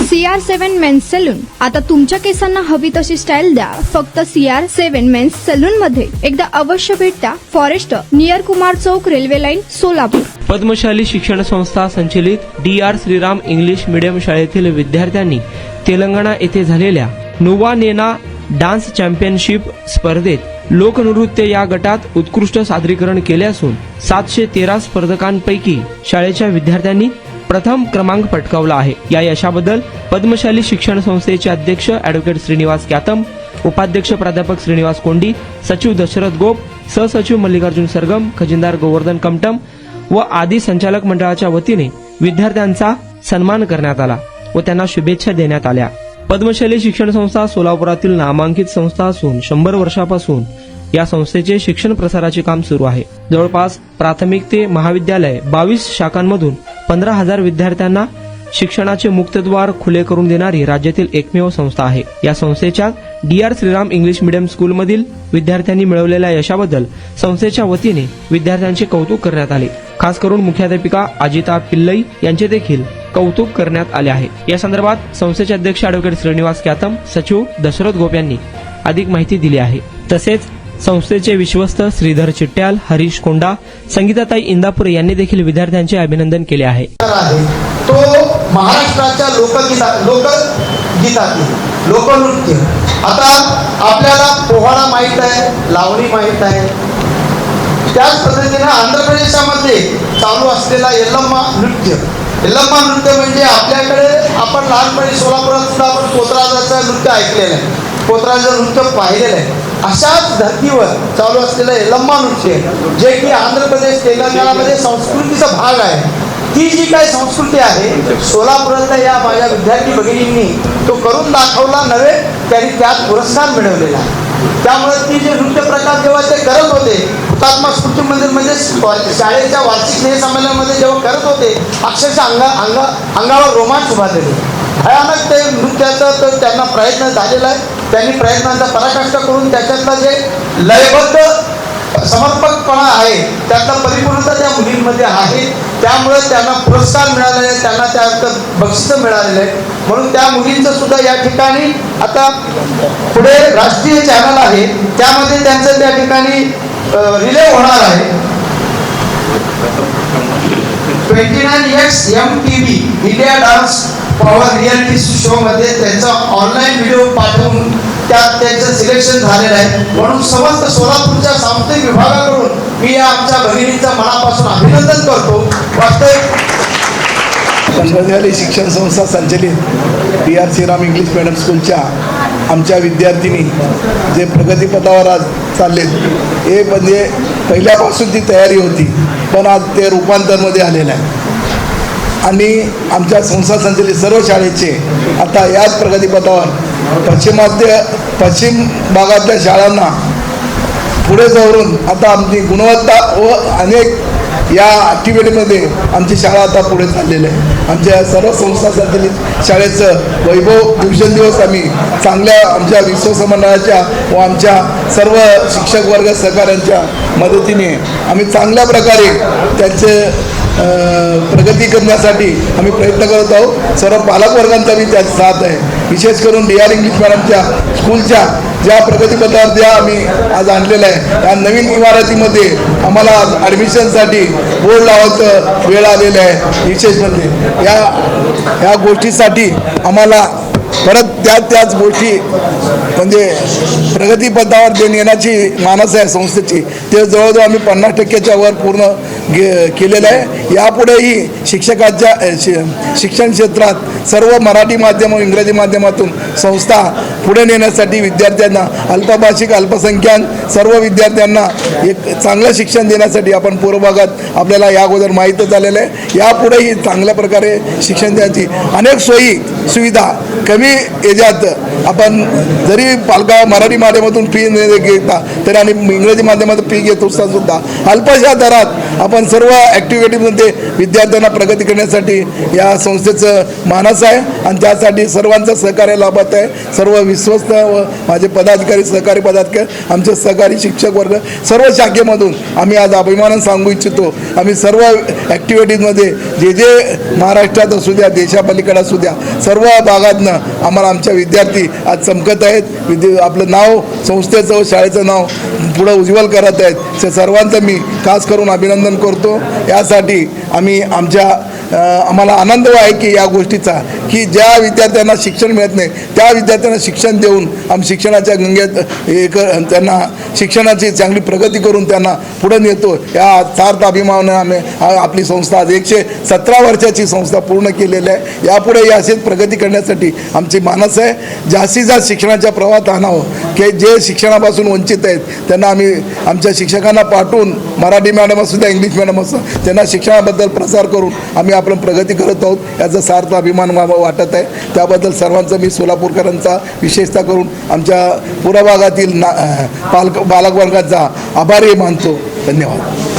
CR7 men's salon. आता तुमच्या केसांना हवी तशी स्टाईल द्या फक्त CR7 मेन्स सलून मध्ये. एकदा अवश्य भेट द्या. फॉरेस्ट नियर कुमार चौक, रेल्वे लाईन, सोलापूर. पद्मशाली शिक्षण संस्था संचलित DR श्रीराम इंग्लिश मीडियम शाळेतील विद्यार्थ्यांनी तेलंगणा येथे झालेल्या नोवा नेना डान्स चॅम्पियनशिप स्पर्धेत लोकनृत्य या गटात उत्कृष्ट सादरीकरण केले असून 713 स्पर्धकांपैकी शाळेच्या विद्यार्थ्यांनी प्रथम क्रमांक पटकावला आहे. या यशाबद्दल पद्मशाली शिक्षण संस्थेचे अध्यक्ष ॲडव्होकेट श्रीनिवास क्यातम, उपाध्यक्ष प्राध्यापक श्रीनिवास कोंडी, सचिव दशरथ गोप, सहसचिव मल्लिकार्जुन सरगम, खजिनदार गोवर्धन कमटम व आदी संचालक मंडळाच्या वतीने विद्यार्थ्यांचा सन्मान करण्यात आला व त्यांना शुभेच्छा देण्यात आल्या. पद्मशाली शिक्षण संस्था सोलापुरातील नामांकित संस्था असून 100 वर्षापासून या संस्थेचे शिक्षण प्रसाराचे काम सुरू आहे. जवळपास प्राथमिक ते महाविद्यालय 22 शाखांमधून 15,000 विद्यार्थ्यांना शिक्षणाचे मुक्तद्वार खुले करून देणारी राज्यातील एकमेव संस्था आहे. या संस्थेच्या DR श्रीराम इंग्लिश मीडियम स्कूलमधील विद्यार्थ्यांनी मिळवलेल्या यशाबद्दल संस्थेच्या वतीने विद्यार्थ्यांचे कौतुक करण्यात आले. खास करून मुख्याध्यापिका अजिता पिल्लई यांचे देखील कौतुक करण्यात आले आहे. या संदर्भात संस्थेचे अध्यक्ष ॲडव्होकेट श्रीनिवास क्यातम, सचिव दशरथ गोप यांनी अधिक माहिती दिली आहे. तसेच संस्थेचे विश्वस्त श्रीधर चिट्ट्याल, हरीश कोंडा, संगीताताई इंदापूर यांनी देखील विद्यार्थ्यांचे अभिनंदन केले आहे. तो महाराष्ट्राच्या लोकनृत्य. आता आपल्याला पोहाडा माहित आहे, लावणी माहित आहे. त्याच पद्धतीने आंध्र प्रदेशामध्ये चालू असलेला यल्लम्मा नृत्य. यल्लम्मा नृत्य म्हणजे आपल्याकडे आपण लहानपणी सोलापुरात सुद्धा आपण पोतराजाचं नृत्य ऐकलेलं आहे, पोतराजाचं नृत्य पाहिलेलं आहे. अशाच धर्तीवर चालू असलेलं यल्लम्मा नृत्य जे की आंध्र प्रदेश तेलंगणामध्ये संस्कृतीचा भाग आहे. ती जी काही संस्कृती आहे सोलापुरातल्या या माझ्या विद्यार्थी भगिनींनी तो करून दाखवला नव्हे, त्यांनी त्यात पुरस्कार मिळवलेला आहे. त्यामुळे ती जे नृत्य प्रकार जेव्हा ते करत होते हुतात्मा स्मृती मंदिरमध्ये शाळेच्या वार्षिक स्नेहसंमेलनामध्ये जेव्हा करत होते अक्षरशः अंगावर रोमांच उभा झाले. भयानक ते नृत्याचं तर त्यांना प्रयत्न झालेला आहे. त्यांनी प्रयत्नांचा पराकाष्ठा करून त्याच्यातला जे लयबद्ध समर्पकपणा आहे त्यातला परिपूर्णता त्या मुलींमध्ये आहे. त्यामुळे त्यांना पुरस्कार मिळालेले आहेत, त्यांना त्यात बक्षीस मिळालेले आहे. म्हणून त्या मुलींचं सुद्धा या ठिकाणी आता पुढे राष्ट्रीय चॅनल आहे त्यामध्ये त्यांचं त्या ठिकाणी रिले होणार आहे. 29X MTV India dance power reality show मध्ये त्यांचा ऑनलाईन व्हिडिओ पाठवून त्यात त्यांचं सिलेक्शन झालेलं आहे. म्हणून समस्त सोलापूरच्या सांस्कृतिक विभागाकडून मी या आमच्या भगिनींचं मनापासून अभिनंदन करतो. वास्तविक पद्मशाली शिक्षण संस्था संचलित DR श्रीराम इंग्लिश मीडियम स्कूलच्या आमच्या विद्यार्थिनी जे प्रगतीपथावर आज चाललेत हे म्हणजे पहिल्यापासून ती तयारी होती, पण आज ते रूपांतरमध्ये आलेलं आहे. आणि आमच्या संस्था संचलित सर्व शाळेचे आता याच प्रगतीपथावर पश्चिम भागातल्या शाळांना पुढे जाऊन आता आमची गुणवत्ता व अनेक या ॲक्टिव्हिटीमध्ये आमची शाळा आता पुढे चाललेली आहे. आमच्या सर्व संस्था संचलित शाळेचं वैभव दिवसेंदिवस आम्ही चांगल्या आमच्या विश्वसमंडळाच्या व आमच्या सर्व शिक्षक वर्ग सहकाऱ्यांच्या मदतीने आम्ही चांगल्या प्रकारे त्यांचे प्रगती करण्यासाठी आम्ही प्रयत्न करत आहोत. सर्व पालकवर्गांचा मी त्यात साथ आहे. विशेष करून DR इंग्लिश मॅडमच्या स्कूलच्या ज्या प्रगतीपथावर ज्या आम्ही आज आणलेलं आहे त्या नवीन इमारतीमध्ये आम्हाला आज ॲडमिशनसाठी बोर्ड लावायचं वेळ आलेलं आहे. विशेष म्हणजे या गोष्टीसाठी आम्हाला परत त्याच गोष्टी म्हणजे प्रगतीपथावर जे नेण्याची मानस आहे संस्थेची ते जवळजवळ आम्ही 50% वर पूर्ण केलेलं आहे. यापुढेही शिक्षकाच्या शिक्षण क्षेत्रात सर्व मराठी माध्यम व इंग्रजी माध्यमातून संस्था पुढे नेण्यासाठी विद्यार्थ्यांना अल्पभाषिक अल्पसंख्याक सर्व विद्यार्थ्यांना एक चांगलं शिक्षण देण्यासाठी आपण पूर्व भागात आपल्याला या अगोदर माहीतच झालेलं आहे. यापुढेही चांगल्या प्रकारे शिक्षण देण्याची अनेक सोयी सुविधा कमी याच्यात आपण जरी मराठी माध्यमातून फी न घेता तरी आणि इंग्रजी माध्यमातून फी घेत असता सुद्धा अल्पशा दरात आपण सर्व ॲक्टिव्हिटीमध्ये विद्यार्थ्यांना प्रगती करण्यासाठी या संस्थेचं मानस आहे आणि त्यासाठी सर्वांचं सहकार्य लाभत आहे. सर्व विश्वस्त व माझे पदाधिकारी सहकारी पदाधिकारी आमचे सहकारी शिक्षक वर्ग सर्व शाखेमधून आम्ही आज अभिमानाने सांगू इच्छितो आम्ही सर्व ॲक्टिव्हिटीजमध्ये जे महाराष्ट्रात असू द्या देशापलीकडे असू द्या सर्व भागातनं आम्हाला आमच्या विद्यार्थी आज चमकत आहेत. आपलं नाव संस्थेचं व शाळेचं नाव पुढं उज्ज्वल करत आहेत. सर्वांचं मी खास करून अभिनंदन करतो. यासाठी आम्ही आम्हाला आनंद आहे की या गोष्टीचा की ज्या विद्यार्थ्यांना शिक्षण मिळत नाही त्या विद्यार्थ्यांना शिक्षण देऊन आम्ही शिक्षणाच्या गंगेत त्यांना शिक्षणाची चांगली प्रगती करून त्यांना पुढे नेतो. या सार्थ अभिमानाने आपली संस्था आज 117 वर्षाची संस्था पूर्ण केलेली आहे. यापुढे अशीच प्रगती करण्यासाठी आमची मानस आहे. जास्तीत जास्त शिक्षणाच्या प्रवाहात आणावं की जे शिक्षणापासून वंचित आहेत त्यांना आम्ही आमच्या शिक्षकांना पाठवून मराठी मॅडम असू द्या इंग्लिश मॅडम असू त्यांना शिक्षणाबद्दल प्रसार करून आम्ही आपण प्रगती करत आहोत. याचा सार्थ अभिमान वाटत आहे. त्याबद्दल सर्वांचा मी सोलापूरकरांचा विशेषतः करून आमच्या पूर्व भागातील बालकवर्गाचा आभारी मानतो. धन्यवाद.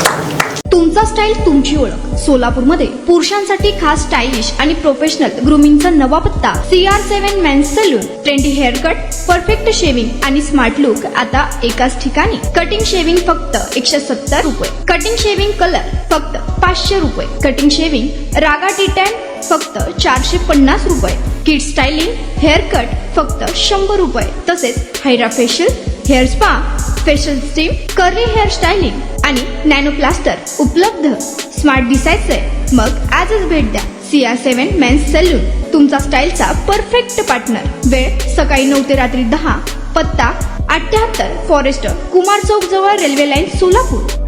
तुमचा स्टाईल तुमची ओळख. सोलापूरमध्ये पुरुषांसाठी खास स्टायलिश आणि प्रोफेशनल ग्रूमिंगचा नवा पत्ता CR7 men's saloon. Trendy hair cut, perfect shaving आणि स्मार्ट लुक आता एकाच ठिकाणी. कटिंग शेविंग फक्त 170 रुपये. कटिंग शेविंग कलर फक्त 500 रुपये. कटिंग शेविंग रागा टी10 फक्त 450 रुपये. किड स्टायलिंग हेअर कट फक्त 100 रुपये. तसेच hydra facial, hair spa, facial steam, curly hair styling आणि नॅनो प्लास्टर उपलब्ध. स्मार्ट दिसायचंय मग आजच भेट द्या CR7 मेन्स सलून. तुमचा स्टाईलचा परफेक्ट पार्टनर. वेळ सकाळी 9 ते रात्री 10. पत्ता 78 फॉरेस्ट कुमार चौक जवळ रेल्वे लाईन सोलापूर.